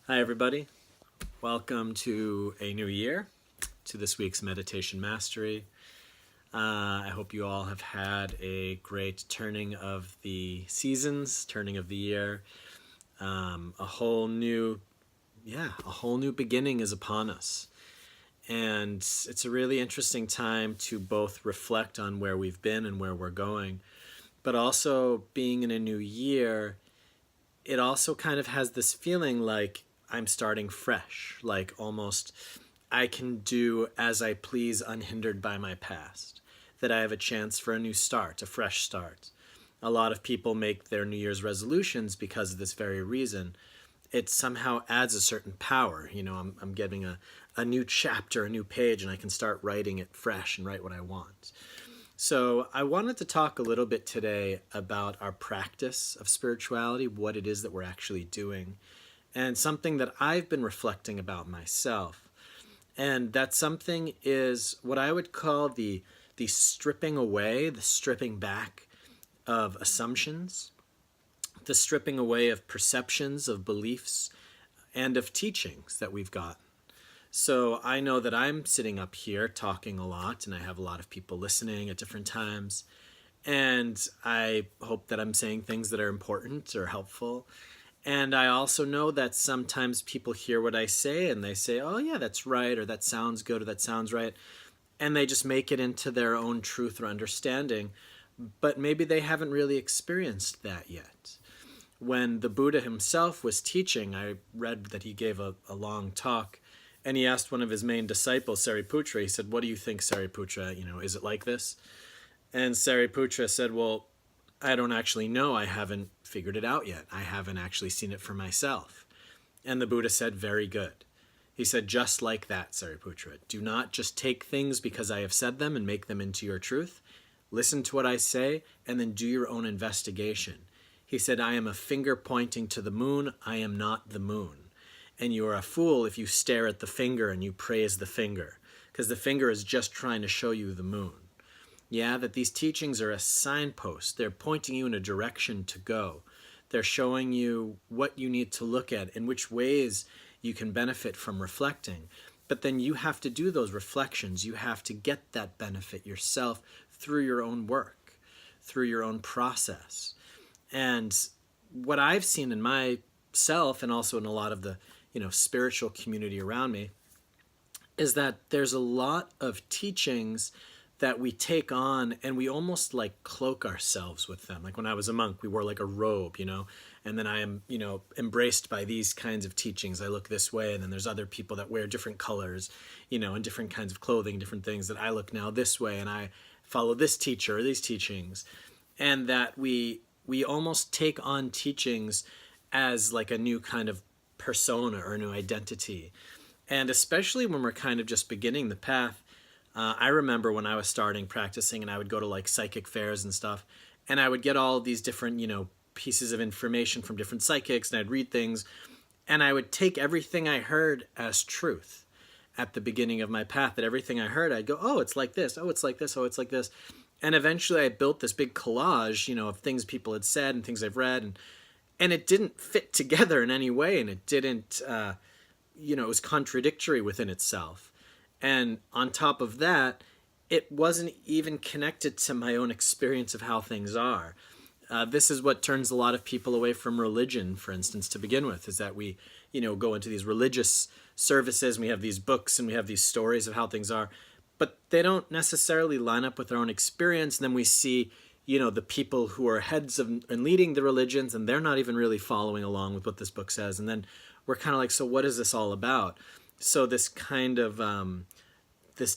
Hi, everybody. Welcome to a new year, to this week's Meditation Mastery. I hope you all have had a great turning of the seasons, turning of the year. A whole new beginning is upon us. And it's a really interesting time to both reflect on where we've been and where we're going, but also being in a new year, it also kind of has this feeling like I'm starting fresh, like almost I can do as I please unhindered by my past, that I have a chance for a new start, a fresh start. A lot of people make their New Year's resolutions because of this very reason. It somehow adds a certain power. I'm getting a new chapter, a new page, and I can start writing it fresh and write what I want. So I wanted to talk a little bit today about our practice of spirituality, what it is that we're actually doing, and something that I've been reflecting about myself. And that something is what I would call the stripping away, the stripping back of assumptions, the stripping away of perceptions, of beliefs, and of teachings that we've got. So I know that I'm sitting up here talking a lot, and I have a lot of people listening at different times. And I hope that I'm saying things that are important or helpful. And I also know that sometimes people hear what I say and they say, oh, yeah, that's right, or that sounds good, or that sounds right. And they just make it into their own truth or understanding. But maybe they haven't really experienced that yet. When the Buddha himself was teaching, I read that he gave a long talk, and he asked one of his main disciples, Sariputra, he said, what do you think, Sariputra? Is it like this? And Sariputra said, well, I don't actually know. I haven't figured it out yet. I haven't actually seen it for myself. And the Buddha said, very good. He said, just like that, Sariputra. Do not just take things because I have said them and make them into your truth. Listen to what I say and then do your own investigation. He said, I am a finger pointing to the moon. I am not the moon. And you are a fool if you stare at the finger and you praise the finger, because the finger is just trying to show you the moon. Yeah, that these teachings are a signpost. They're pointing you in a direction to go. They're showing you what you need to look at, in which ways you can benefit from reflecting. But then you have to do those reflections. You have to get that benefit yourself through your own work, through your own process. And what I've seen in myself and also in a lot of the spiritual community around me is that there's a lot of teachings that we take on and we almost like cloak ourselves with them. Like when I was a monk, we wore like a robe, and then I am, embraced by these kinds of teachings. I look this way, and then there's other people that wear different colors, and different kinds of clothing, different things, that I look now this way and I follow this teacher or these teachings. And that we almost take on teachings as like a new kind of persona or a new identity. And especially when we're kind of just beginning the path, I remember when I was starting practicing and I would go to like psychic fairs and stuff, and I would get all of these different, pieces of information from different psychics, and I'd read things, and I would take everything I heard as truth at the beginning of my path. That everything I heard, I'd go, oh, it's like this, oh, it's like this, oh, it's like this. And eventually I built this big collage, of things people had said and things I've read, and it didn't fit together in any way, and it didn't, it was contradictory within itself. And on top of that, it wasn't even connected to my own experience of how things are. This is what turns a lot of people away from religion, for instance, to begin with, is that we, go into these religious services, and we have these books and we have these stories of how things are, but they don't necessarily line up with our own experience. And then we see, the people who are heads of and leading the religions, and they're not even really following along with what this book says. And then we're kind of like, so what is this all about? So this kind of this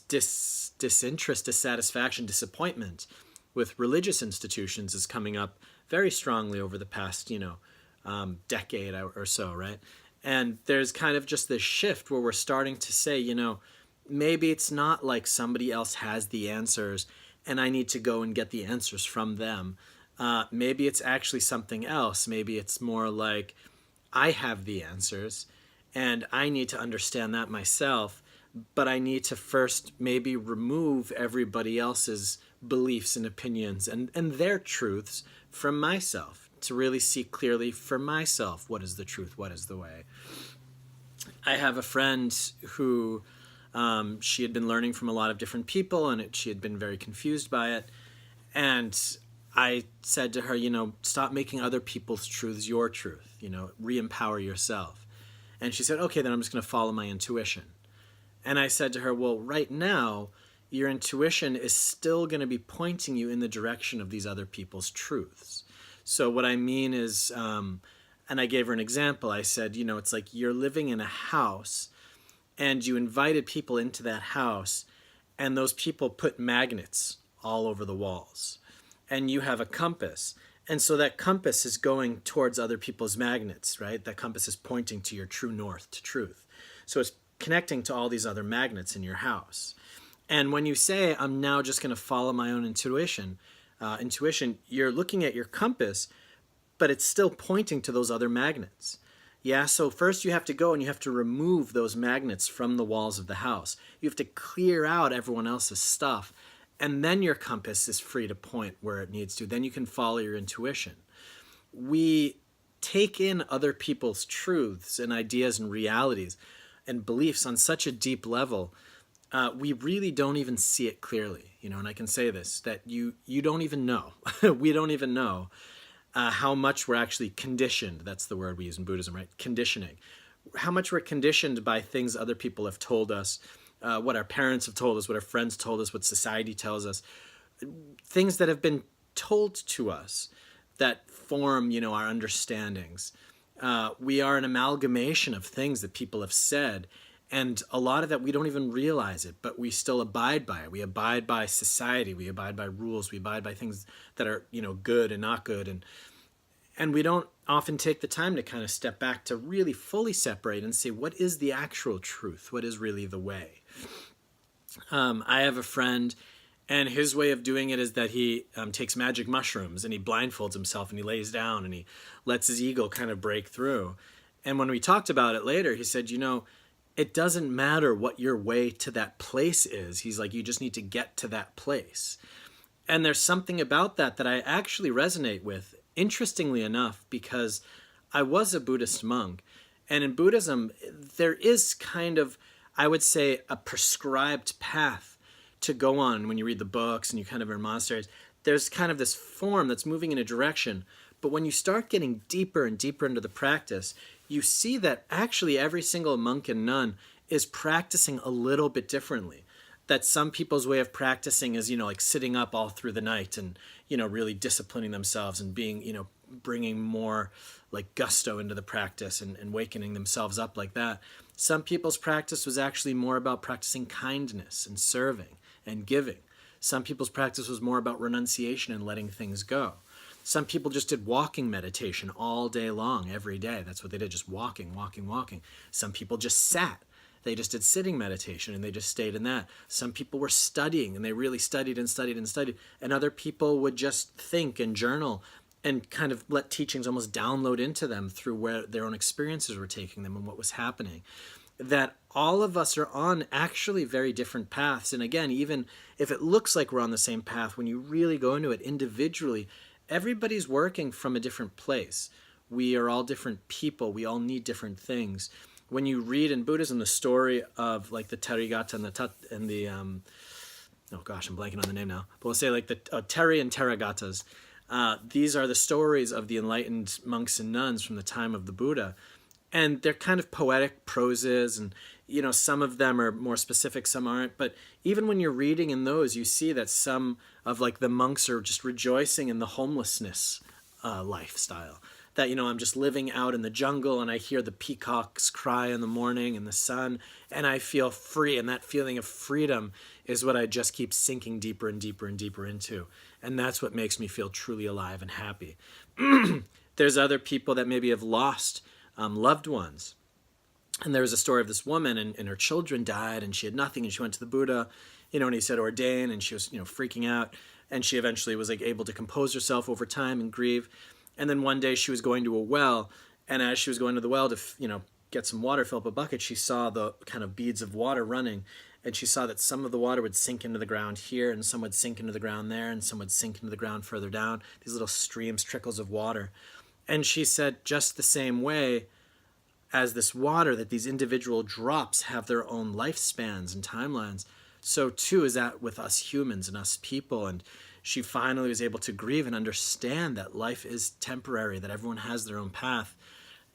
disinterest, dissatisfaction, disappointment with religious institutions is coming up very strongly over the past, decade or so, right? And there's kind of just this shift where we're starting to say, maybe it's not like somebody else has the answers and I need to go and get the answers from them. Maybe it's actually something else. Maybe it's more like I have the answers and I need to understand that myself, but I need to first maybe remove everybody else's beliefs and opinions and their truths from myself to really see clearly for myself what is the truth, what is the way. I have a friend who she had been learning from a lot of different people, and she had been very confused by it. And I said to her, stop making other people's truths your truth, re-empower yourself. And she said, okay, then I'm just going to follow my intuition. And I said to her, well, right now, your intuition is still going to be pointing you in the direction of these other people's truths. So what I mean is, and I gave her an example. I said, it's like you're living in a house and you invited people into that house, and those people put magnets all over the walls. And you have a compass. And so that compass is going towards other people's magnets, right? That compass is pointing to your true north, to truth. So it's connecting to all these other magnets in your house. And when you say, I'm now just going to follow my own intuition, you're looking at your compass, but it's still pointing to those other magnets. Yeah, so first you have to go and you have to remove those magnets from the walls of the house. You have to clear out everyone else's stuff, and then your compass is free to point where it needs to. Then you can follow your intuition. We take in other people's truths and ideas and realities and beliefs on such a deep level, we really don't even see it clearly. And I can say this, that you don't even know. We don't even know how much we're actually conditioned. That's the word we use in Buddhism, right? Conditioning. How much we're conditioned by things other people have told us, what our parents have told us, what our friends told us, what society tells us, things that have been told to us that form, our understandings. We are an amalgamation of things that people have said, and a lot of that we don't even realize it, but we still abide by it. We abide by society. We abide by rules. We abide by things that are, good and not good. And we don't often take the time to kind of step back to really fully separate and say, what is the actual truth? What is really the way? I have a friend, and his way of doing it is that he takes magic mushrooms and he blindfolds himself and he lays down and he lets his ego kind of break through. And when we talked about it later, he said, it doesn't matter what your way to that place is. He's like, you just need to get to that place. And there's something about that I actually resonate with, interestingly enough, because I was a Buddhist monk. And in Buddhism, there is kind of, I would say, a prescribed path to go on. When you read the books and you kind of are in monasteries, there's kind of this form that's moving in a direction. But when you start getting deeper and deeper into the practice, you see that actually every single monk and nun is practicing a little bit differently. That some people's way of practicing is, like sitting up all through the night and, really disciplining themselves and being, bringing more like gusto into the practice and wakening themselves up like that. Some people's practice was actually more about practicing kindness and serving and giving. Some people's practice was more about renunciation and letting things go. Some people just did walking meditation all day long, every day. That's what they did, just walking, walking, walking. Some people just sat. They just did sitting meditation and they just stayed in that. Some people were studying and they really studied and studied and studied. And other people would just think and journal and kind of let teachings almost download into them through where their own experiences were taking them and what was happening. That all of us are on actually very different paths. And again, even if it looks like we're on the same path, when you really go into it individually, everybody's working from a different place. We are all different people. We all need different things. When you read in Buddhism the story of like the Therigatha and the oh gosh, I'm blanking on the name now. But we'll say like the Theri and Therigathas. These are the stories of the enlightened monks and nuns from the time of the Buddha. And they're kind of poetic proses, and some of them are more specific, some aren't. But even when you're reading in those, you see that some of like the monks are just rejoicing in the homelessness lifestyle. That, I'm just living out in the jungle and I hear the peacocks cry in the morning and the sun and I feel free. And that feeling of freedom is what I just keep sinking deeper and deeper and deeper into. And that's what makes me feel truly alive and happy. There's other people that maybe have lost loved ones. And there was a story of this woman and her children died and she had nothing and she went to the Buddha, and he said ordain, and she was, freaking out. And she eventually was like able to compose herself over time and grieve. And then one day she was going to a well, and as she was going to the well to, get some water, fill up a bucket, she saw the kind of beads of water running, and she saw that some of the water would sink into the ground here, and some would sink into the ground there, and some would sink into the ground further down, these little streams, trickles of water. And she said, just the same way, as this water, that these individual drops have their own lifespans and timelines, so too is that with us humans and us people. And she finally was able to grieve and understand that life is temporary, that everyone has their own path.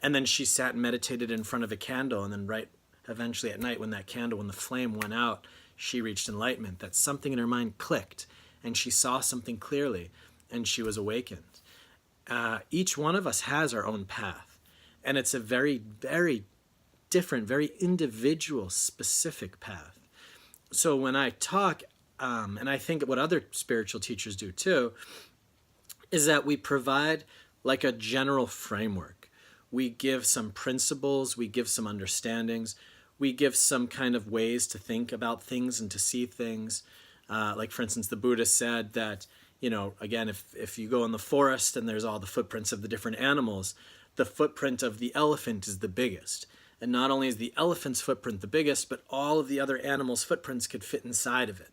And then she sat and meditated in front of a candle, and then right eventually at night, when the flame went out, she reached enlightenment, that something in her mind clicked and she saw something clearly and she was awakened. Each one of us has our own path, and it's a very, very different, very individual, specific path. So when I talk, and I think what other spiritual teachers do too, is that we provide like a general framework. We give some principles, we give some understandings, we give some kind of ways to think about things and to see things. Like, for instance, the Buddha said that, again, if you go in the forest and there's all the footprints of the different animals, the footprint of the elephant is the biggest. And not only is the elephant's footprint the biggest, but all of the other animals' footprints could fit inside of it.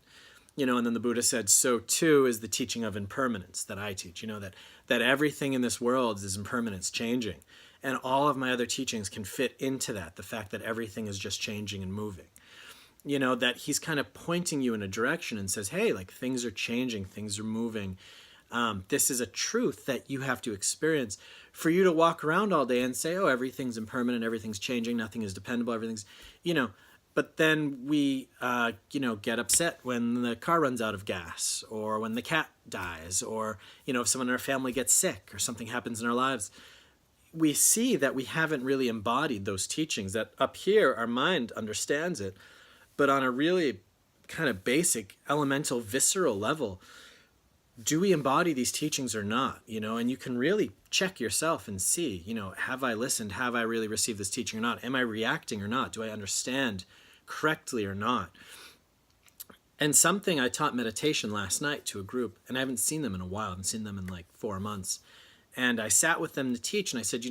And then the Buddha said, so too is the teaching of impermanence that I teach, that everything in this world is impermanence, changing. And all of my other teachings can fit into that, the fact that everything is just changing and moving. That he's kind of pointing you in a direction and says, hey, like, things are changing, things are moving. This is a truth that you have to experience. For you to walk around all day and say, oh, everything's impermanent, everything's changing, nothing is dependable, everything's, but then we, get upset when the car runs out of gas, or when the cat dies, or, if someone in our family gets sick or something happens in our lives. We see that we haven't really embodied those teachings, that up here our mind understands it, but on a really kind of basic, elemental, visceral level, do we embody these teachings or not? And you can really check yourself and see, have I listened? Have I really received this teaching or not? Am I reacting or not? Do I understand correctly or not? And I taught meditation last night to a group, and I haven't seen them in a while. I haven't seen them in like 4 months. And I sat with them to teach, and I said,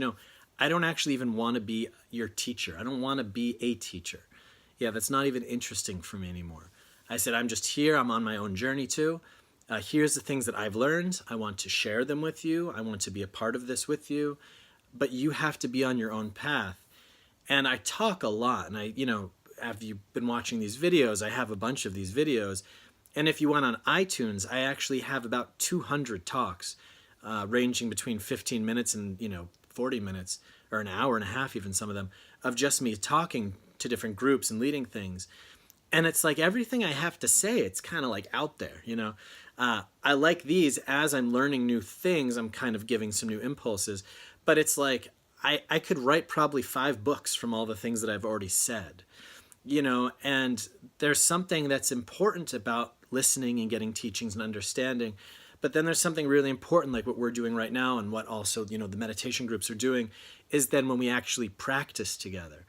I don't actually even want to be your teacher. I don't want to be a teacher. Yeah, that's not even interesting for me anymore. I said, I'm just here. I'm on my own journey too. Here's the things that I've learned. I want to share them with you. I want to be a part of this with you. But you have to be on your own path. And I talk a lot. And have you been watching these videos? I have a bunch of these videos. And if you went on iTunes, I actually have about 200 talks, ranging between 15 minutes and 40 minutes, or an hour and a half, even some of them, of just me talking to different groups and leading things. And it's like everything I have to say, it's kind of like out there, I like these. As I'm learning new things, I'm kind of giving some new impulses. But it's like I could write probably 5 books from all the things that I've already said, and there's something that's important about listening and getting teachings and understanding. But then there's something really important, like what we're doing right now, and what also, the meditation groups are doing, is then when we actually practice together,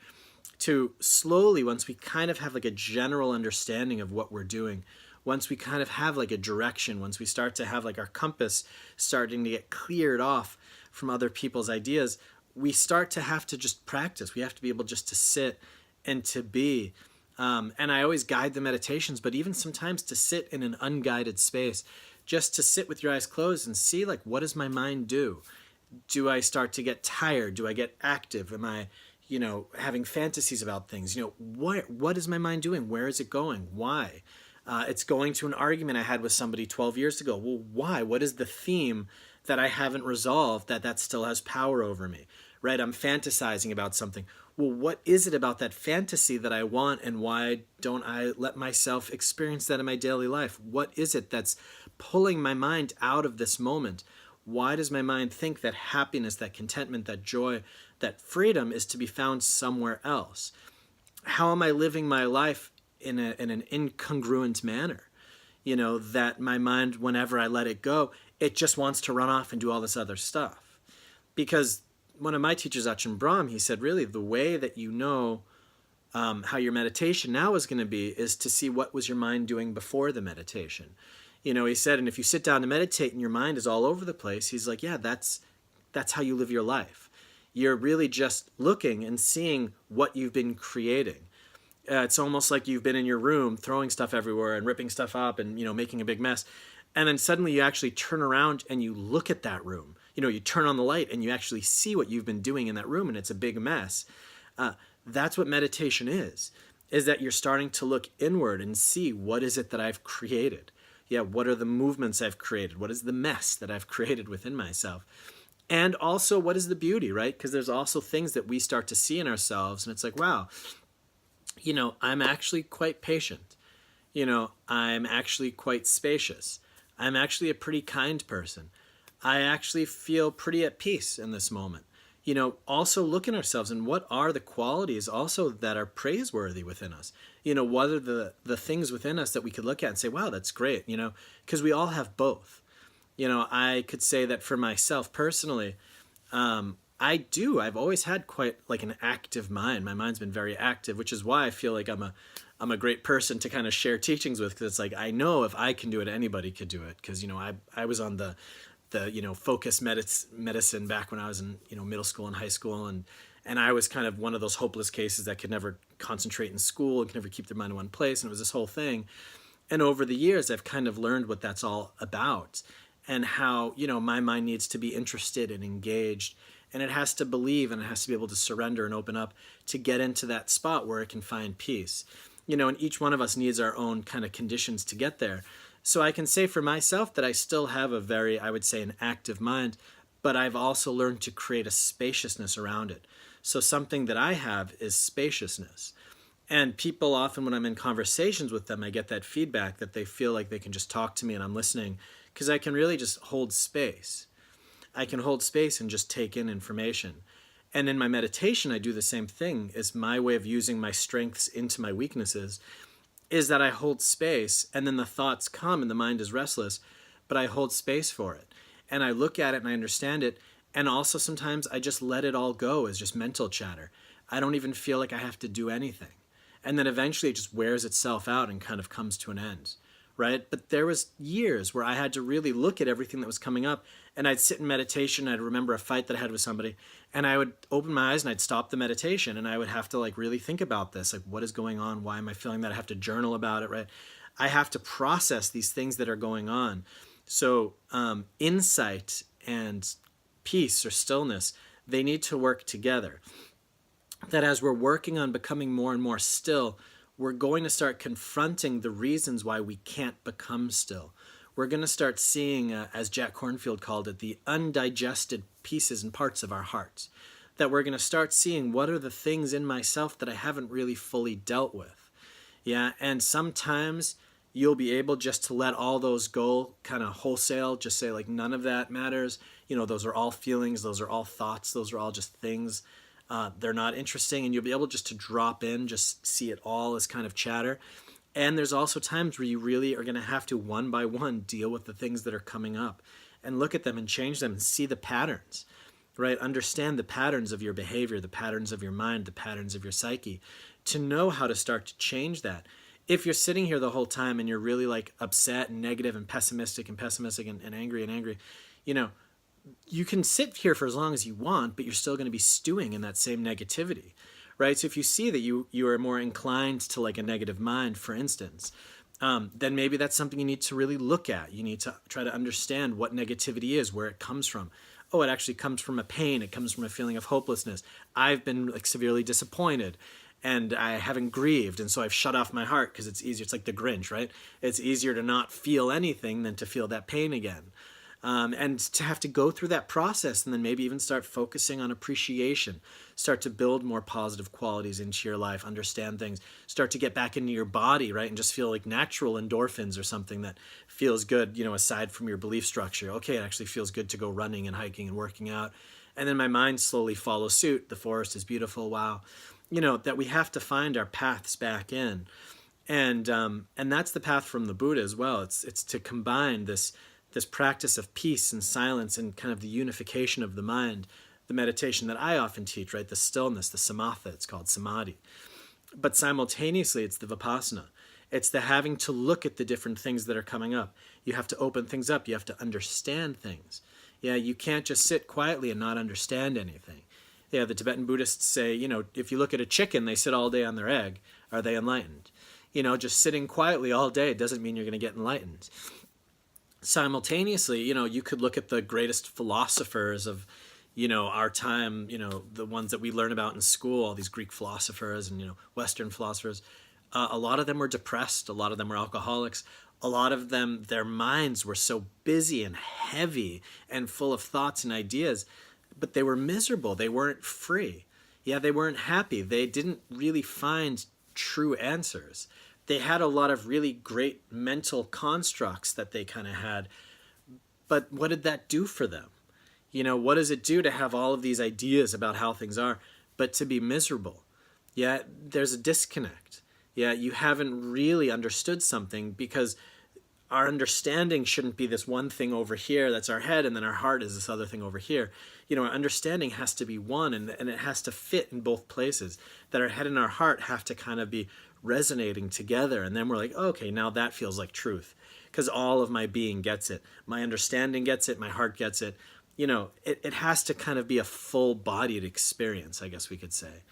to slowly, once we kind of have like a general understanding of what we're doing, once we kind of have like a direction, once we start to have like our compass starting to get cleared off from other people's ideas, we start to have to just practice. We have to be able just to sit and to be. And I always guide the meditations, but even sometimes to sit in an unguided space, just to sit with your eyes closed and see, like, what does my mind do? Do I start to get tired? Do I get active? Am I, having fantasies about things? What is my mind doing? Where is it going? Why? It's going to an argument I had with somebody 12 years ago. Well, why? What is the theme that I haven't resolved that still has power over me, right? I'm fantasizing about something. Well, what is it about that fantasy that I want, and why don't I let myself experience that in my daily life? What is it that's pulling my mind out of this moment? Why does my mind think that happiness, that contentment, that joy, that freedom is to be found somewhere else? How am I living my life in an incongruent manner? That my mind, whenever I let it go, it just wants to run off and do all this other stuff. Because one of my teachers, Ajahn Brahm, he said, really, the way that how your meditation now is going to be is to see what was your mind doing before the meditation. He said, and if you sit down to meditate and your mind is all over the place, he's like, yeah, that's how you live your life. You're really just looking and seeing what you've been creating. It's almost like you've been in your room throwing stuff everywhere and ripping stuff up and, making a big mess. And then suddenly you actually turn around and you look at that room. You turn on the light and you actually see what you've been doing in that room, and it's a big mess. That's what meditation is that you're starting to look inward and see, what is it that I've created? Yeah, what are the movements I've created? What is the mess that I've created within myself? And also, what is the beauty, right? Because there's also things that we start to see in ourselves, and it's like, wow, I'm actually quite patient. I'm actually quite spacious. I'm actually a pretty kind person. I actually feel pretty at peace in this moment. Also look at ourselves and what are the qualities also that are praiseworthy within us? What are the things within us that we could look at and say, wow, that's great, because we all have both. I could say that for myself personally, I've always had quite like an active mind. My mind's been very active, which is why I feel like I'm a great person to kind of share teachings with, because it's like, I know if I can do it, anybody could do it. Because, I was on the focus medicine back when I was in, middle school and high school. And I was kind of one of those hopeless cases that could never concentrate in school and could never keep their mind in one place. And it was this whole thing. And over the years, I've kind of learned what that's all about and how, my mind needs to be interested and engaged. And it has to believe and it has to be able to surrender and open up to get into that spot where it can find peace. And each one of us needs our own kind of conditions to get there. So I can say for myself that I still have a very, I would say, an active mind, but I've also learned to create a spaciousness around it. So something that I have is spaciousness. And people often, when I'm in conversations with them, I get that feedback that they feel like they can just talk to me and I'm listening, because I can really just hold space. I can hold space and just take in information. And in my meditation, I do the same thing. It's my way of using my strengths into my weaknesses, is that I hold space, and then the thoughts come and the mind is restless, but I hold space for it. And I look at it and I understand it. And also sometimes I just let it all go as just mental chatter. I don't even feel like I have to do anything. And then eventually it just wears itself out and kind of comes to an end, right? But there was years where I had to really look at everything that was coming up, and I'd sit in meditation. I'd remember a fight that I had with somebody, and I would open my eyes and I'd stop the meditation, and I would have to like really think about this, like, what is going on? Why am I feeling that? I have to journal about it, right? I have to process these things that are going on. So insight and peace or stillness, they need to work together. That as we're working on becoming more and more still, we're going to start confronting the reasons why we can't become still. We're going to start seeing, as Jack Kornfield called it, the undigested pieces and parts of our hearts. That we're going to start seeing, what are the things in myself that I haven't really fully dealt with. Yeah, and sometimes you'll be able just to let all those go kind of wholesale, just say like, none of that matters. Those are all feelings, those are all thoughts, those are all just things. They're not interesting, and you'll be able just to drop in, just see it all as kind of chatter. And there's also times where you really are going to have to, one by one, deal with the things that are coming up and look at them and change them and see the patterns, right? Understand the patterns of your behavior, the patterns of your mind, the patterns of your psyche, to know how to start to change that. If you're sitting here the whole time and you're really like upset and negative and pessimistic and angry, you can sit here for as long as you want, but you're still going to be stewing in that same negativity, right? So if you see that you are more inclined to like a negative mind, for instance, then maybe that's something you need to really look at. You need to try to understand what negativity is, where it comes from. Oh, it actually comes from a pain. It comes from a feeling of hopelessness. I've been like severely disappointed and I haven't grieved. And so I've shut off my heart because it's easier. It's like the Grinch, right? It's easier to not feel anything than to feel that pain again. And to have to go through that process and then maybe even start focusing on appreciation, start to build more positive qualities into your life, understand things, start to get back into your body, right? And just feel like natural endorphins or something that feels good, aside from your belief structure. Okay, it actually feels good to go running and hiking and working out. And then my mind slowly follows suit. The forest is beautiful. Wow. That we have to find our paths back in. And that's the path from the Buddha as well. It's to combine this practice of peace and silence and kind of the unification of the mind, the meditation that I often teach, right? The stillness, the samatha, it's called samadhi. But simultaneously, it's the vipassana. It's the having to look at the different things that are coming up. You have to open things up. You have to understand things. Yeah, you can't just sit quietly and not understand anything. Yeah, the Tibetan Buddhists say, if you look at a chicken, they sit all day on their egg. Are they enlightened? Just sitting quietly all day doesn't mean you're going to get enlightened. Simultaneously, you could look at the greatest philosophers of, our time, the ones that we learn about in school, all these Greek philosophers and, Western philosophers, a lot of them were depressed. A lot of them were alcoholics. A lot of them, their minds were so busy and heavy and full of thoughts and ideas, but they were miserable. They weren't free. Yeah, they weren't happy. They didn't really find true answers. They had a lot of really great mental constructs that they kind of had. But what did that do for them? What does it do to have all of these ideas about how things are, but to be miserable? Yeah, there's a disconnect. Yeah, you haven't really understood something, because our understanding shouldn't be this one thing over here that's our head, and then our heart is this other thing over here. Our understanding has to be one, and it has to fit in both places. That our head and our heart have to kind of be resonating together, and then we're like, okay, now that feels like truth, because all of my being gets it. My understanding gets it, my heart gets it. It has to kind of be a full-bodied experience, I guess we could say.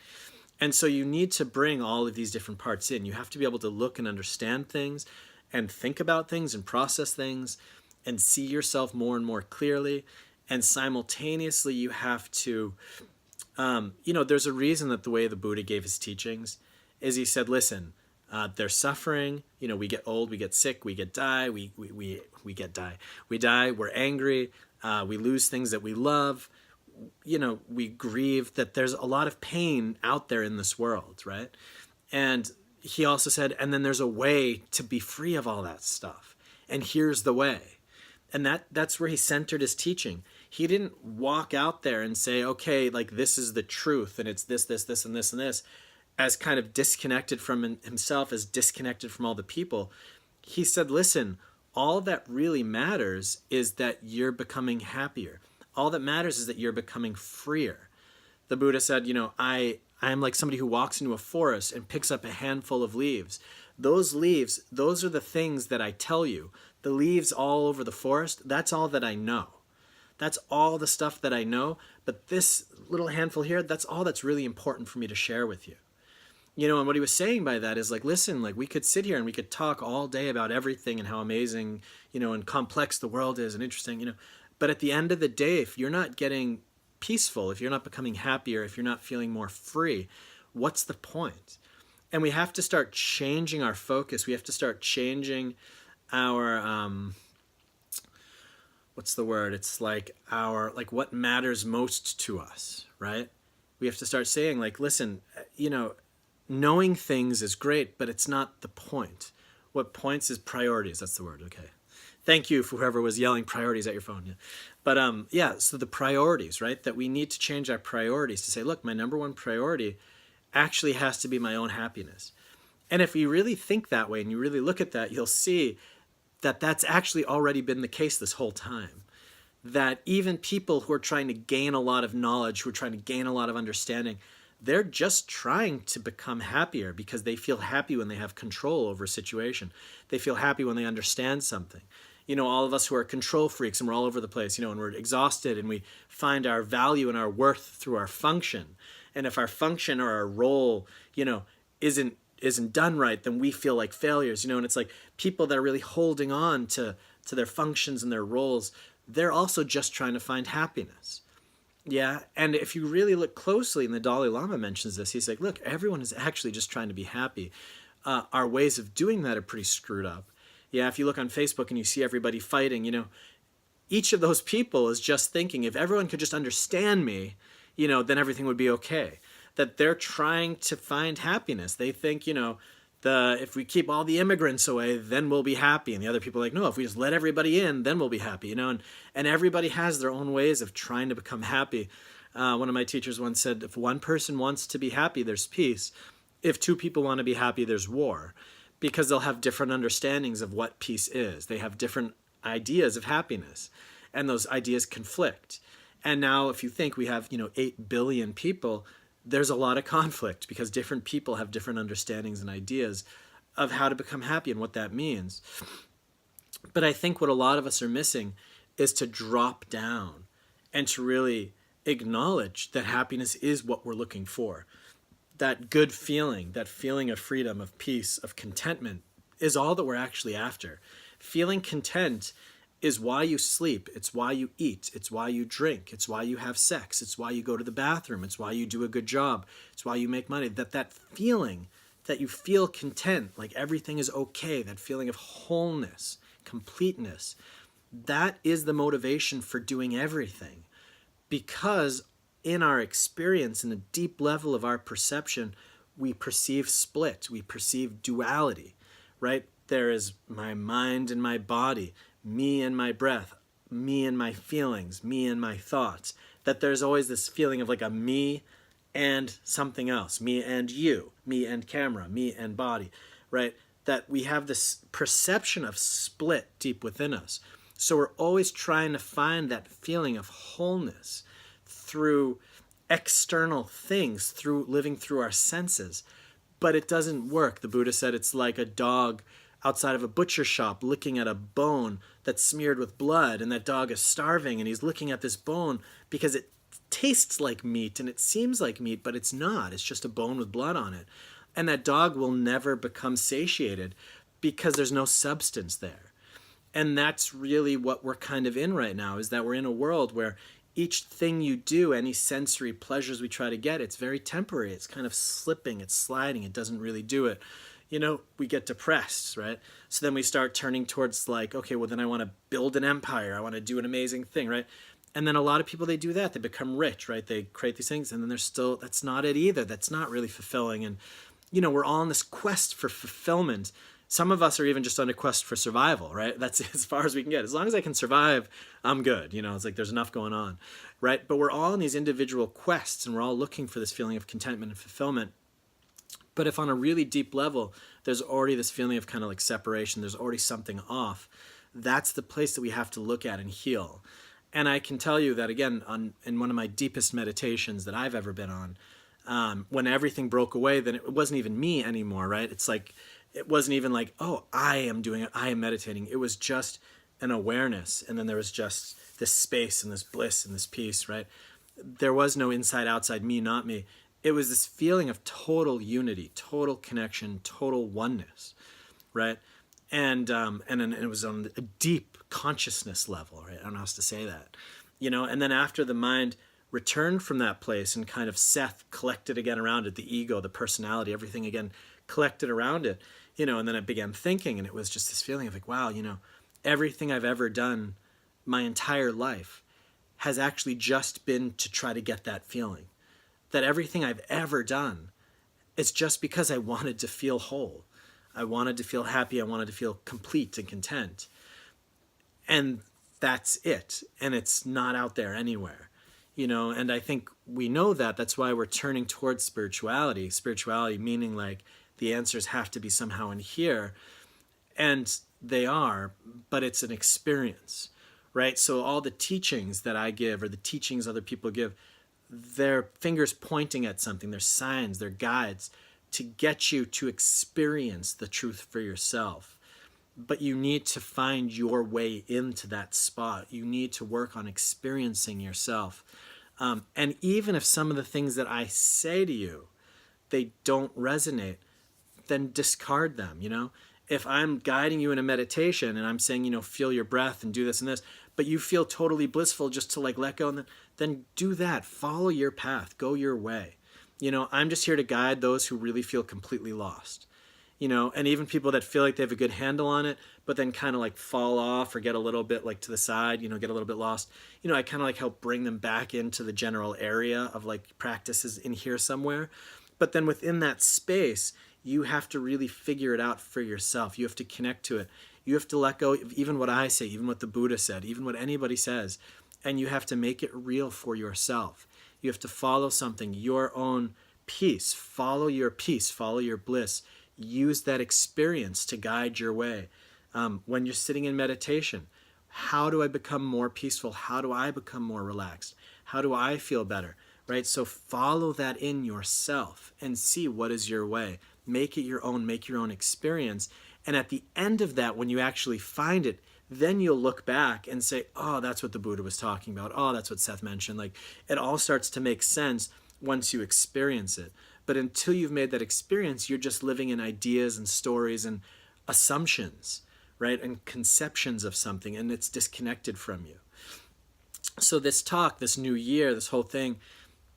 And so you need to bring all of these different parts in. You have to be able to look and understand things and think about things and process things and see yourself more and more clearly. And simultaneously, you have to, there's a reason that the way the Buddha gave his teachings is he said, listen, there's suffering, we get old, we get sick, we die, we die, we're angry, we lose things that we love, we grieve, that there's a lot of pain out there in this world, right? And he also said, and then there's a way to be free of all that stuff. And here's the way. And that's where he centered his teaching. He didn't walk out there and say, okay, like this is the truth, and it's this, and this, and this, as kind of disconnected from himself, as disconnected from all the people. He said, listen, all that really matters is that you're becoming happier. All that matters is that you're becoming freer. The Buddha said, I am like somebody who walks into a forest and picks up a handful of leaves. Those leaves, those are the things that I tell you. The leaves all over the forest, that's all that I know. That's all the stuff that I know. But this little handful here, that's all that's really important for me to share with you. And what he was saying by that is like, listen, like we could sit here and we could talk all day about everything and how amazing, and complex the world is and interesting, But at the end of the day, if you're not getting peaceful, if you're not becoming happier, if you're not feeling more free, what's the point? And we have to start changing our focus. We have to start changing our, what's the word? It's like what matters most to us, right? We have to start saying like, listen, knowing things is great, but it's not the point. What points is priorities. That's the word. Okay. Thank you for whoever was yelling priorities at your phone. Yeah. But so the priorities, right? That we need to change our priorities to say, look, my number one priority actually has to be my own happiness. And if you really think that way and you really look at that, you'll see that that's actually already been the case this whole time. That even people who are trying to gain a lot of knowledge, who are trying to gain a lot of understanding, they're just trying to become happier because they feel happy when they have control over a situation. They feel happy when they understand something. All of us who are control freaks and we're all over the place, and we're exhausted and we find our value and our worth through our function. And if our function or our role, isn't done right, then we feel like failures, and it's like people that are really holding on to their functions and their roles, they're also just trying to find happiness. Yeah, and if you really look closely, and the Dalai Lama mentions this, he's like, look, everyone is actually just trying to be happy. Our ways of doing that are pretty screwed up. Yeah, if you look on Facebook and you see everybody fighting, each of those people is just thinking, if everyone could just understand me, then everything would be okay. That they're trying to find happiness. They think, if we keep all the immigrants away, then we'll be happy. And the other people are like, no, if we just let everybody in, then we'll be happy, and everybody has their own ways of trying to become happy. One of my teachers once said, if one person wants to be happy, there's peace. If two people want to be happy, there's war. Because they'll have different understandings of what peace is. They have different ideas of happiness, and those ideas conflict. And now if you think we have, 8 billion people, there's a lot of conflict because different people have different understandings and ideas of how to become happy and what that means. But I think what a lot of us are missing is to drop down and to really acknowledge that happiness is what we're looking for. That good feeling, that feeling of freedom, of peace, of contentment is all that we're actually after. Feeling content is why you sleep. It's why you eat. It's why you drink. It's why you have sex. It's why you go to the bathroom. It's why you do a good job. It's why you make money. That feeling that you feel content, like everything is okay, that feeling of wholeness, completeness, that is the motivation for doing everything. Because in our experience, in the deep level of our perception, we perceive split, we perceive duality, right? There is my mind and my body, me and my breath, me and my feelings, me and my thoughts. That there's always this feeling of like a me and something else, me and you, me and camera, me and body, right? That we have this perception of split deep within us. So we're always trying to find that feeling of wholeness through external things, through living through our senses. But it doesn't work. The Buddha said it's like a dog outside of a butcher shop looking at a bone that's smeared with blood, and that dog is starving, and he's looking at this bone because it tastes like meat and it seems like meat, but it's not. It's just a bone with blood on it. And that dog will never become satiated because there's no substance there. And that's really what we're kind of in right now, is that we're in a world where each thing you do, any sensory pleasures we try to get, it's very temporary. It's kind of slipping, it's sliding, it doesn't really do it. You know, we get depressed, right? So then we start turning towards like, okay, well then I want to build an empire. I want to do an amazing thing, right? And then a lot of people, they do that. They become rich, right? They create these things, and then they're still, that's not it either. That's not really fulfilling. And, you know, we're all on this quest for fulfillment. Some of us are even just on a quest for survival, right? That's as far as we can get. As long as I can survive, I'm good. You know, it's like there's enough going on, right? But we're all in these individual quests, and we're all looking for this feeling of contentment and fulfillment. But if on a really deep level, there's already this feeling of kind of like separation, there's already something off, that's the place that we have to look at and heal. And I can tell you that, again, in one of my deepest meditations that I've ever been on, when everything broke away, then it wasn't even me anymore, right? It's like, it wasn't even like, oh, I am doing it, I am meditating. It was just an awareness. And then there was just this space and this bliss and this peace, right? There was no inside, outside, me, not me. It was this feeling of total unity, total connection, total oneness, right? And it was on a deep consciousness level, right? I don't know how else to say that, you know. And then after the mind returned from that place and kind of Seth collected again around it, the ego, the personality, everything again collected around it, you know. And then it began thinking, and it was just this feeling of like, wow, you know, everything I've ever done my entire life has actually just been to try to get that feeling. That everything I've ever done is just because I wanted to feel whole. I wanted to feel happy. I wanted to feel complete and content. And that's it. And it's not out there anywhere, you know. And I think we know that. That's why we're turning towards spirituality. Spirituality meaning like the answers have to be somehow in here. And they are, but it's an experience, right? So all the teachings that I give or the teachings other people give, they're fingers pointing at something. They're signs, they're guides to get you to experience the truth for yourself. But you need to find your way into that spot. You need to work on experiencing yourself. And even if some of the things that I say to you, they don't resonate, then discard them, you know? If I'm guiding you in a meditation and I'm saying, you know, feel your breath and do this and this, but you feel totally blissful just to like let go, and then do that. Follow your path. Go your way. You know, I'm just here to guide those who really feel completely lost. You know, and even people that feel like they have a good handle on it, but then kind of like fall off or get a little bit like to the side, you know, get a little bit lost. You know, I kind of like help bring them back into the general area of like practices in here somewhere. But then within that space, you have to really figure it out for yourself. You have to connect to it. You have to let go of even what I say, even what the Buddha said, even what anybody says, and you have to make it real for yourself. You have to follow something, your own peace. Follow your peace, follow your bliss. Use that experience to guide your way. When you're sitting in meditation, how do I become more peaceful? How do I become more relaxed? How do I feel better? Right? So follow that in yourself and see what is your way. Make it your own, make your own experience. And at the end of that, when you actually find it, then you'll look back and say, oh, that's what the Buddha was talking about. Oh, that's what Seth mentioned. Like, it all starts to make sense once you experience it. But until you've made that experience, you're just living in ideas and stories and assumptions, right? And conceptions of something, and it's disconnected from you. So this talk, this new year, this whole thing,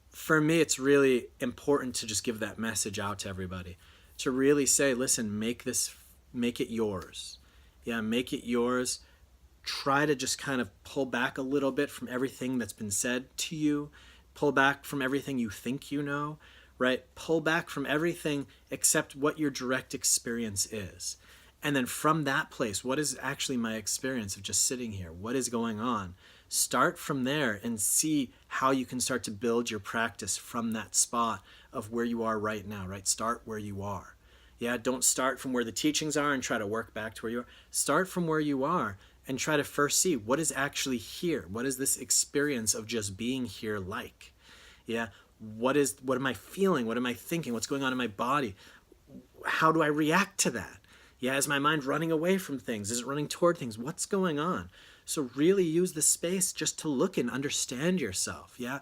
for me, it's really important to just give that message out to everybody. To really say, listen, make it yours. Yeah, make it yours. Try to just kind of pull back a little bit from everything that's been said to you. Pull back from everything you think you know, right? Pull back from everything except what your direct experience is. And then from that place, what is actually my experience of just sitting here? What is going on? Start from there and see how you can start to build your practice from that spot of where you are right now, right? Start where you are. Yeah, don't start from where the teachings are and try to work back to where you are. Start from where you are and try to first see what is actually here. What is this experience of just being here like? Yeah, what am I feeling? What am I thinking? What's going on in my body? How do I react to that? Yeah, is my mind running away from things? Is it running toward things? What's going on? So really use the space just to look and understand yourself. Yeah,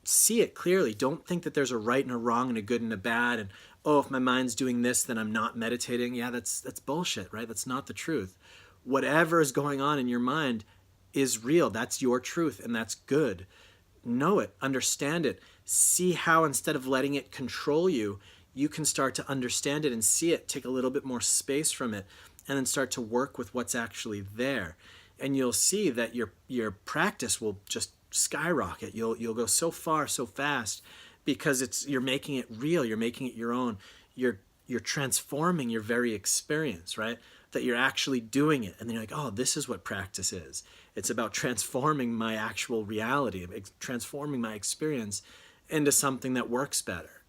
see it clearly. Don't think that there's a right and a wrong and a good and a bad. And oh, if my mind's doing this, then I'm not meditating. Yeah, that's bullshit, right? That's not the truth. Whatever is going on in your mind is real. That's your truth, and that's good. Know it, understand it. See how instead of letting it control you, you can start to understand it and see it, take a little bit more space from it, and then start to work with what's actually there. And you'll see that your practice will just skyrocket. You'll go so far, so fast, because you're making it real. You're making it your own. You're transforming your very experience, right? That you're actually doing it. And then you're like, oh, this is what practice is. It's about transforming my actual reality, transforming my experience into something that works better.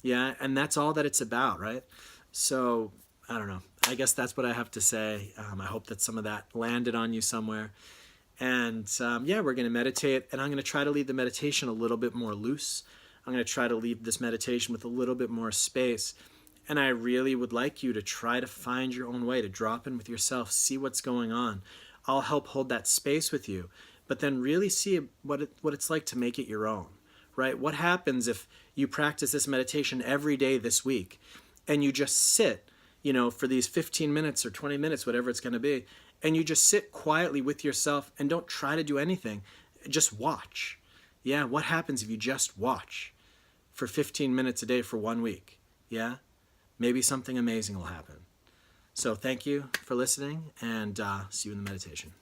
Yeah, and that's all that it's about, right? So, I don't know. I guess that's what I have to say. I hope that some of that landed on you somewhere. And yeah, we're going to meditate, and I'm going to try to leave the meditation a little bit more loose. I'm going to try to leave this meditation with a little bit more space. And I really would like you to try to find your own way, to drop in with yourself, see what's going on. I'll help hold that space with you, but then really see what it's like to make it your own, right? What happens if you practice this meditation every day this week and you just sit, for these 15 minutes or 20 minutes, whatever it's going to be, and you just sit quietly with yourself and don't try to do anything. Just watch. Yeah, what happens if you just watch for 15 minutes a day for 1 week? Yeah, maybe something amazing will happen. So thank you for listening, and see you in the meditation.